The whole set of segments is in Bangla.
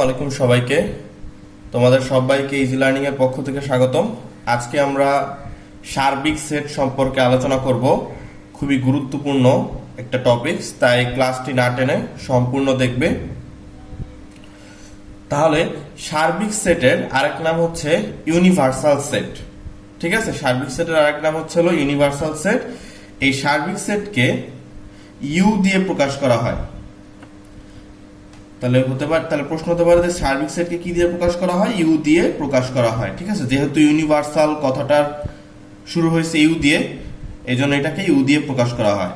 আলাইকুম সবাইকে। তোমাদের সবাইকে ইজি লার্নিং এর পক্ষ থেকে স্বাগতম। আজকে আমরা সার্বিক সেট সম্পর্কে আলোচনা করব। খুবই গুরুত্বপূর্ণ একটা টপিকস, তাই ক্লাসটি না টেনে সম্পূর্ণ দেখবে। তাহলে সার্বিক সেটের আরেক নাম হচ্ছে ইউনিভার্সাল সেট। ঠিক আছে, সার্বিক সেটের আরেক নাম হচ্ছে ইউনিভার্সাল সেট। এই সার্বিক সেটকে ইউ দিয়ে প্রকাশ করা হয়। তাহলে প্রশ্ন হতে পারে যে সার্বিক সেটকে কি দিয়ে প্রকাশ করা হয়? ইউ দিয়ে প্রকাশ করা হয়। ঠিক আছে, যেহেতু ইউনিভার্সাল কথাটার শুরু হয়েছে ইউ দিয়ে, এই জন্য এটাকে ইউ দিয়ে প্রকাশ করা হয়।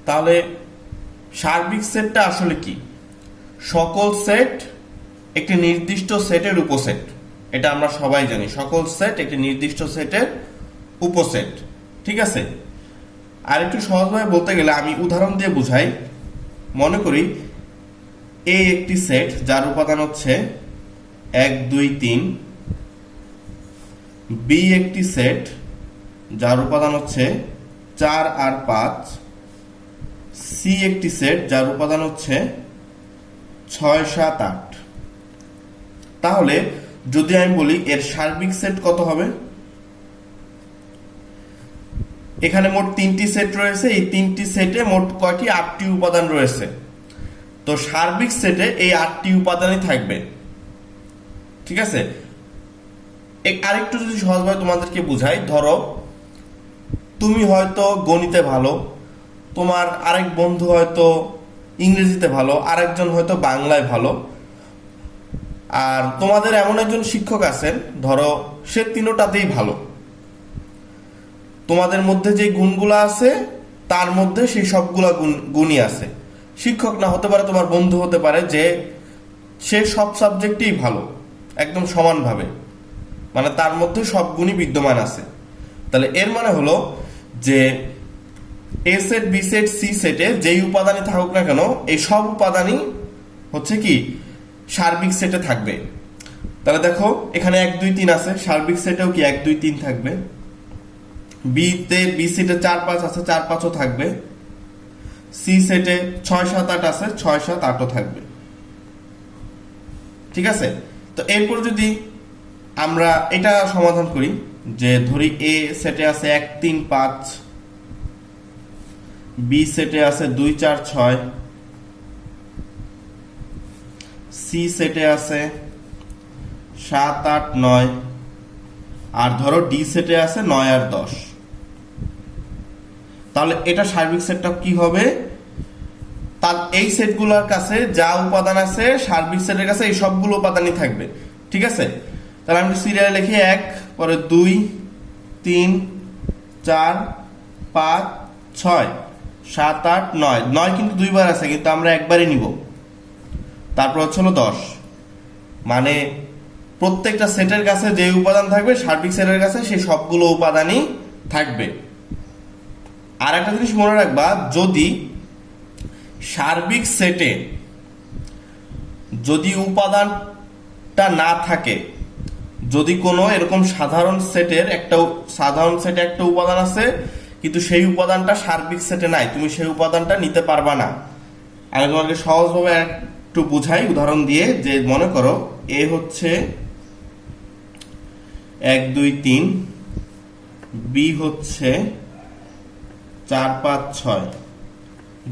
তাহলে সার্বিক সেটটা আসলে কি? সকল সেট একটি নির্দিষ্ট সেটের উপসেট। এটা আমরা সবাই জানি, সকল সেট একটি নির্দিষ্ট সেটের উপসেট। ঠিক আছে, আর একটু সহজভাবে বলতে গেলে আমি উদাহরণ দিয়ে বুঝাই। মনে করি এ একটি সেট যার উপাদান হচ্ছে 1 2 3, বি একটি সেট যার উপাদান হচ্ছে 4 আর 5, সি একটি সেট যার উপাদান হচ্ছে 6 7 8। তাহলে যদি আমি বলি এর সার্বিক সেট কত হবে? এখানে মোট 3টি সেট রয়েছে, এই 3টি সেটে মোট কয়টি? 8টি উপাদান রয়েছে। তো সার্বিক সেটে এই 8টি উপাদানই থাকবে। ঠিক আছে, আরেকটু যদি সহজভাবে তোমাদেরকে বুঝাই, ধরো তুমি হয়তো গণিতে ভালো, তোমার আরেক বন্ধু হয়তো ইংরেজিতে ভালো, আরেকজন হয়তো বাংলায় ভালো, আর তোমাদের এমন একজন শিক্ষক আছেন ধরো সে তিনোটাতেই ভালো। তোমাদের মধ্যে যে গুণগুলো আছে তার মধ্যে সেই সবগুলা গুণই আছে। শিক্ষক না হতে পারে, তোমার বন্ধু হতে পারে যে সে সব সাবজেক্টেই ভালো, একদম সমানভাবে, মানে তার মধ্যে সব গুণই বিদ্যমান আছে। তাহলে এর মানে হলো যে এ সেট, বি সেট, সি সেটে যেই উপাদানই থাকুক না কেন, এই সব উপাদানই হচ্ছে কি সার্বিক সেটে থাকবে। তাহলে দেখো এখানে 1 2 3 আছে, সার্বিক সেটেও কি 1 2 3 থাকবে। বি সেটে 4 5 আছে, 4 5ও থাকবে। সি সেটে 6 7 8 আছে, 6 7 8ও থাকবে। ঠিক আছে, তো এরপর যদি আমরা এটা সমাধান করি, যে ধরি এ সেটে আছে 1 3 5, বি সেটে আছে 2 4 6, সি সেটে আছে 7 8 9, আর ধরো ডি সেটে আছে 9 আর 10। তাহলে এটা সার্বিক সেটটা কি হবে? তার এই সেটগুলোর কাছে যা উপাদান আছে সার্বিক সেটের কাছে এই সবগুলো উপাদানই থাকবে। ঠিক আছে, তাহলে আমি সিরিয়ালে লিখি 1, পরে 2 3 4 5 6 7 8 9, 9 কিন্তু দুইবার আছে, কিন্তু আমরা একবারই নিব। তারপর হচ্ছে 10, মানে প্রত্যেকটা সেটের কাছে যে উপাদান থাকবে সার্বিক সেটের কাছে সেই সবগুলো উপাদানই থাকবে। আর একটা জিনিস মনে রাখবা, যদি সার্বিক সেটে যদি উপাদানটা না থাকে, যদি কোনো এরকম সাধারণ সেটে একটা উপাদান আছে কিন্তু সেই উপাদানটা সার্বিক সেটে নাই, তুমি সেই উপাদানটা নিতে পারবা না। আমি তোমাকে সহজভাবে একটু বুঝাই উদাহরণ দিয়ে। যে মনে করো এ হচ্ছে 1 2 3, বি হচ্ছে 4 5 6।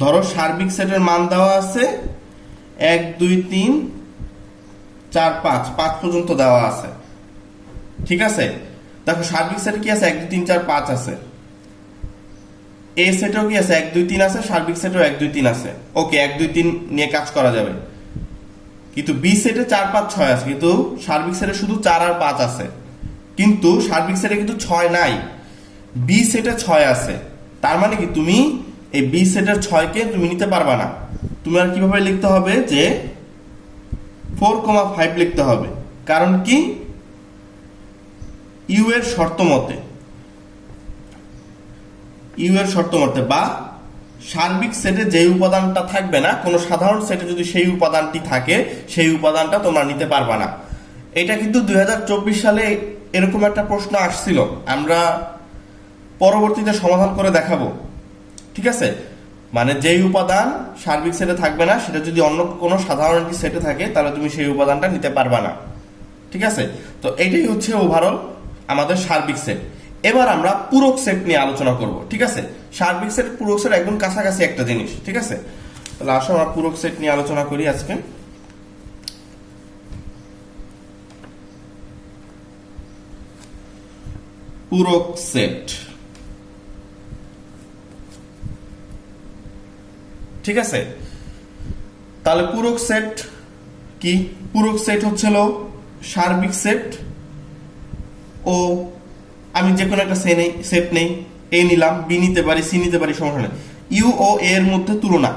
ধরো সার্বিক সেটের মান দেওয়া আছে 1 2 3 4 5, 5 পর্যন্ত দেওয়া আছে। ঠিক আছে, দেখো সার্বিক সেটে কি আছে? 1 2 3 4 5 আছে। এ সেটেও কি আছে? 1 2 3 আছে, সার্বিক সেটেও 1 2 3 আছে। ওকে, 1 2 3 নিয়ে কাজ করা যাবে। কিন্তু বি সেটে 4 5 6 আছে, কিন্তু সার্বিক সেটে শুধু 4 আর 5 আছে। কিন্তু সার্বিক সেটে কিন্তু 6 নাই, বি সেটে 6 আছে। তার মানে কি তুমি এই বি সেটের 6কে তুমি নিতে পারবা না। তুমি আর কিভাবে লিখতে হবে? যে 4,5 লিখতে হবে। কারণ কি? ইউ এর শর্ত মতে বা সার্বিক সেটে যে উপাদানটা থাকবে না, কোনো সাধারণ সেটে যদি সেই উপাদানটি থাকে, সেই উপাদানটা তোমরা নিতে পারবা না। এটা কিন্তু 2024 সালে এরকম একটা প্রশ্ন আসছিল, আমরা পরবর্তীতে সমাধান করে দেখাবো। ঠিক আছে, মানে যেই উপাদান সার্বিক সেটে থাকবে না সেটা যদি অন্য কোনো সাধারণ একটি সেটে থাকে তাহলে তুমি সেই উপাদানটা নিতে পারবা না। ঠিক আছে, তো এইটাই হচ্ছে ওভারঅল আমাদের সার্বিক সেট। এবার আমরা পূরক সেট নিয়ে আলোচনা করব। ঠিক আছে, সার্বিক সেট পূরক সেট একদম কাছাকাছি একটা জিনিস। ঠিক আছে, তাহলে আসো আমরা পূরক সেট নিয়ে আলোচনা করি আজকে। পূরক সেট, ঠিক আছে, তাহলে পূরক সেট কি? পূরক সেট হচ্ছিল সার্বিক সেট ও আমি যে কোনো একটা সেট নেই, এ নিলাম, বি নিতে পারি, সি নিতে পারি, সমস্যা নেই। ইউ ও এ এর মধ্যে তুলনা,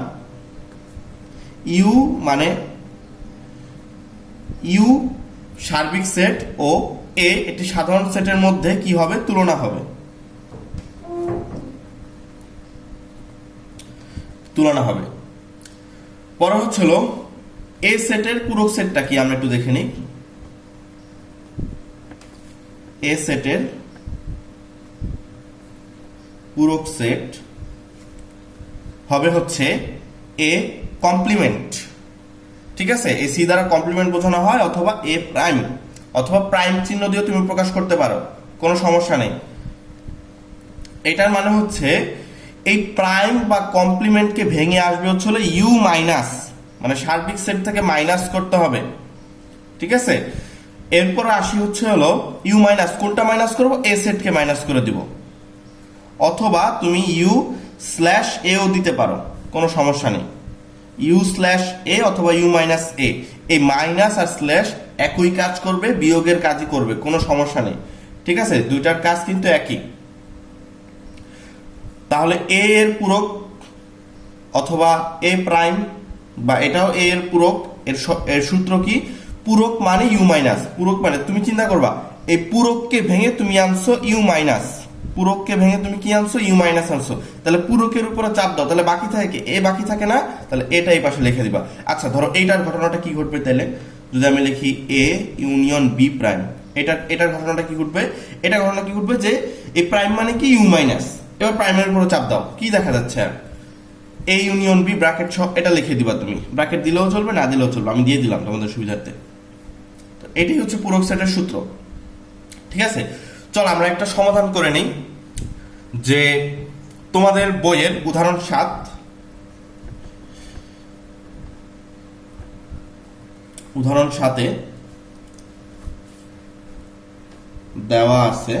ইউ মানে ইউ সার্বিক সেট ও এ একটি সাধারণ সেটের মধ্যে কি হবে? তুলনা হবে, তুলনা হবে। পরে হচ্ছিল এ সেটের পূরক সেটটা কি আমরা একটু দেখে নিই। এ সেটের পূরক সেট হবে হচ্ছে এ কমপ্লিমেন্ট। ঠিক আছে, এ সি দ্বারা কমপ্লিমেন্ট বোঝানো হয়, অথবা এ প্রাইম, অথবা প্রাইম চিহ্ন দিয়ে তুমি প্রকাশ করতে পারো, কোনো সমস্যা নেই। এটার মানে হচ্ছে এই প্রাইম বা কমপ্লিমেন্টকে ভেঙে আসবে হচ্ছে ইউ মাইনাস, মানে সার্বিক সেট থেকে মাইনাস করতে হবে। ঠিক আছে, এরপর আসি হচ্ছে ইউ মাইনাস, কোনটা মাইনাস করবো? এ সেটকে মাইনাস করে দিব, অথবা তুমি ইউ স্ল্যাশ এও দিতে পারো, কোনো সমস্যা নেই। ইউ স্ল্যাশ এ অথবা ইউ মাইনাস এ, এই মাইনাস আর স্ল্যাশ একই কাজ করবে, বিয়োগের কাজই করবে, কোনো সমস্যা নেই। ঠিক আছে, দুইটার কাজ কিন্তু একই। তাহলে এ এর পূরক অথবা এ প্রাইম, বা এটাও এ এর পূরক, এর সূত্র কি? পূরক মানে ইউ মাইনাস। পূরক মানে তুমি চিন্তা করবা এই পূরককে ভেঙে তুমি আনছো ইউ মাইনাস, পূরককে ভেঙে তুমি কি আনছো? ইউ মাইনাস আনছো। তাহলে পূরকের উপরে চাপ দাও, তাহলে বাকি থাকে এ, বাকি থাকে না? তাহলে এটা এই পাশে লিখে দিবা। আচ্ছা, ধরো এইটার ঘটনাটা কি ঘটবে তাহলে? যদি আমি লিখি এ ইউনিয়ন বি প্রাইম, এটার ঘটনাটা কি ঘটবে? এটা ঘটনা কি ঘটবে যে এই প্রাইম মানে কি? U minus. এবার প্রাইমের উপরে চাপ দাও, কি দেখা যাচ্ছে? এ ইউনিয়ন বি ব্র্যাকেট সহ এটা লিখে দিবা তুমি, ব্র্যাকেট দিলেও চলবে, না দিলেও চলবে, আমি দিয়ে দিলাম তোমাদের সুবিধার্থে। তো এটাই হচ্ছে পূরক সেটের সূত্র। ঠিক আছে, চল আমরা একটা সমাধান করে নেই। যে তোমাদের বইয়ের উদাহরণ 7, উদাহরণ 7-এ দেওয়া আছে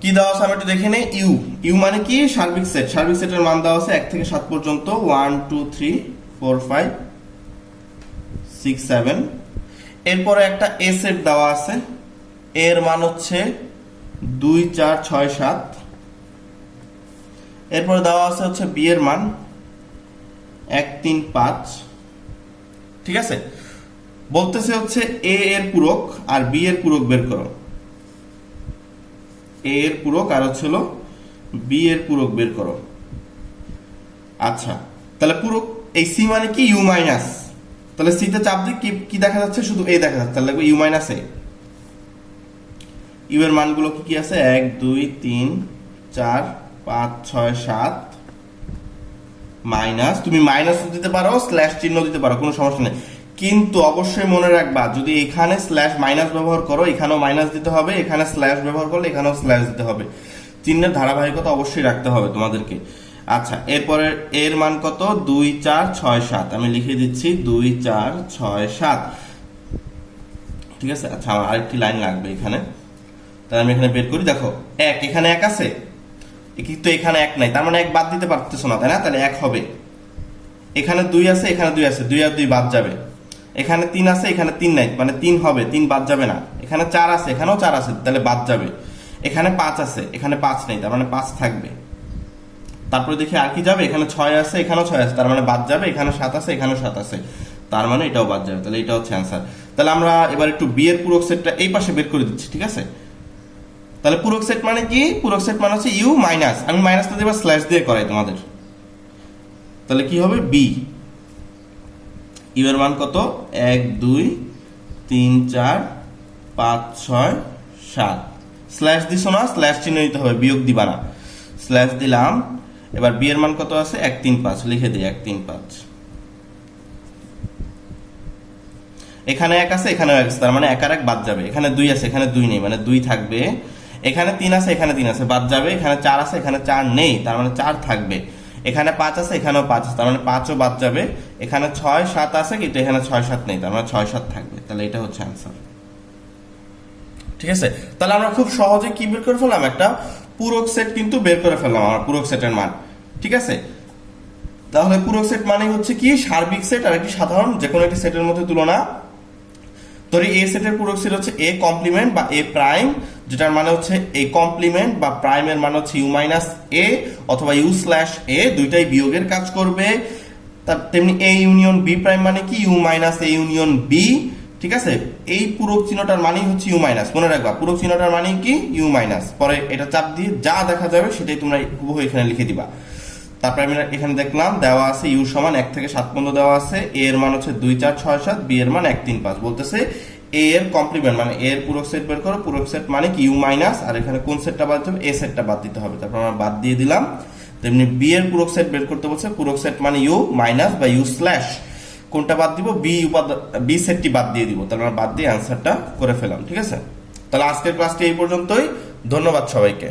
কি দেওয়া আছে আমি একটু দেখে নেই। ইউ, ইউ মানে কি? সার্বিক সেট। সার্বিক সেটের মান দেওয়া আছে 1 থেকে 7 পর্যন্ত, 1 2 3 4 5 6 7। এরপরে একটা এ সেট দেওয়া আছে, এর মান হচ্ছে 2 4 6 7। এরপরে দেওয়া আছে হচ্ছে বি এর মান 1 3 5। ঠিক আছে, বলতেছে হচ্ছে এ এর পূরক আর বি এর পূরক বের করো। এ এর পূরক আর হচ্ছে বি এর পূরক বের করো। আচ্ছা, তাহলে পূরক এই সি মানে কি? U minus. তাহলে সি তে চাপ দিই, কি দেখা যাচ্ছে? শুধু এ দেখা যাচ্ছে, তাহলে লাগবে ইউ মাইনাস এ। ইউ এর মানগুলো কি কি আছে? 1 2 3 4 5 6 7 মাইনাস, তুমি মাইনাস দিতে পারো, স্ল্যাশ চিহ্ন দিতে পারো, কোনো সমস্যা নেই। কিন্তু অবশ্যই মনে রাখবা, যদি এখানে স্ল্যাশ মাইনাস ব্যবহার করো এখানেও মাইনাস দিতে হবে, এখানে স্ল্যাশ ব্যবহার করলে এখানেও স্ল্যাশ দিতে হবে। চিহ্নের ধারাবাহিকতা অবশ্যই রাখতে হবে তোমাদেরকে। আচ্ছা, এরপরে এর মান কত? 2 4 6 7। আমি লিখে দিচ্ছি 2 4 6 7। ঠিক আছে, আচ্ছা আমার আরেকটি লাইন লাগবে এখানে, তাহলে আমি এখানে বের করি। দেখো 1, এখানে 1 আছে, কিন্তু এখানে 1 নাই, তার মানে 1 বাদ দিতে পারতেছো না, তাই না? তাহলে 1 হবে। এখানে 2 আছে, এখানে 2 আছে, 2 আর 2 বাদ যাবে। এখানে 3 আছে, এখানে 3 নাই, মানে 3 হবে, 3 বাদ যাবে না। এখানে 4 আছে, এখানেও 4 আছে, তাহলে বাদ যাবে। এখানে 5 আছে, এখানে 5 নেই, তার মানে 5 থাকবে। তারপরে দেখি আর কি যাবে? এখানে 6 আছে, এখানেও 6 আছে, তার মানে বাদ যাবে। এখানে 7 আছে, এখানেও 7 আছে, তার মানে এটাও বাদ যাবে। তাহলে এটা হচ্ছে অ্যান্সার। তাহলে আমরা এবার একটু বি এর পূরক সেটটা এই পাশে বের করে দিচ্ছি। ঠিক আছে, তাহলে পূরক সেট মানে কি? পূরক সেট মানে হচ্ছে ইউ মাইনাস, আমি মাইনাসটা দিয়ে স্ল্যাশ দিয়ে করাই তোমাদের। তাহলে কি হবে? বি। ইউ এর মান কত? 1 2 3 4 5 6 7। স্ল্যাশ দিছো না, স্ল্যাশ চিহ্ন দিতে হবে, বিয়োগ দিবা না। স্ল্যাশ দিলাম। এবার বি এর মান কত আছে? 135, লিখে দিই 135। এখানে 1 আছে, এখানেও 1 আছে, তার মানে 1 আর 1 বাদ যাবে। এখানে 2 আছে, এখানে 2 নেই, মানে 2 থাকবে। এখানে 3 আছে, এখানে 3 আছে, বাদ যাবে। এখানে 4 আছে, এখানে 4 নেই, তার মানে 4 থাকবে। এখানে 5 আছে, এখানেও 5 আছে, তার মানে 5ও বাদ যাবে। এখানে 6 7 আছে, কিন্তু এখানে 6 7 নেই, তার মানে 6 7 থাকবে। তাহলে এটা হচ্ছে आंसर। ঠিক আছে, তাহলে আমরা খুব সহজে কি বের করে ফেললাম? একটা পূরক সেট কিন্তু বের করে ফেললাম, আমরা পূরক সেটের মান। ঠিক আছে, তাহলে পূরক সেট মানে হচ্ছে কি? সার্বিক সেট আর একটি সাধারণ যে কোনো একটি সেটের মধ্যে তুলনা। ধরি এ সেটের পূরক সেট হচ্ছে এ কমপ্লিমেন্ট বা এ প্রাইম, যেটার মানে হচ্ছে এ কমপ্লিমেন্ট বা প্রাইমের মানে হচ্ছে ইউ মাইনাস এ অথবা ইউ স্ল্যাশ এ, দুইটাই বিয়োগের কাজ করবে। তার তেমনি এ ইউনিয়ন বি প্রাইম মানে কি? U minus A union B. ঠিক আছে, এই পূরক চিহ্নটার মানেই হচ্ছে ইউ মাইনাস। মনে রাখবা পূরক চিহ্নটার মানে কি? U minus. পরে এটা চাপ দিয়ে যা দেখা যাবে সেটাই তোমরা হুবহু এখানে লিখে দিবা। তারপর আমি এখানে দেখলাম দেওয়া আছে ইউ সমান 1 থেকে 7 পর্যন্ত দেওয়া আছে। এ এর মান হচ্ছে 2 4 6 7, বি এর মান 1 3 5। বলতেছে এ এর কমপ্লিমেন্ট মানে এর পূরক সেট বের করো। পূরক সেট মানে কি? ইউ মাইনাস, আর এখানে কোন সেটটা বাদ যাবে? এ সেটটা বাদ দিতে হবে। তারপর আমরা বাদ দিয়ে দিলাম। তেমনি বি এর পূরক সেট বের করতে বলছে। পূরক সেট মানে ইউ মাইনাস বা ইউ স্ল্যাশ, কোনটা বাদ দিব? বি সেটটি বাদ দিয়ে দিব। তাহলে আমরা বাদ দিয়ে অ্যান্সারটা করে ফেলাম। ঠিক আছে, তাহলে আজকের ক্লাসটি এই পর্যন্তই। ধন্যবাদ সবাইকে।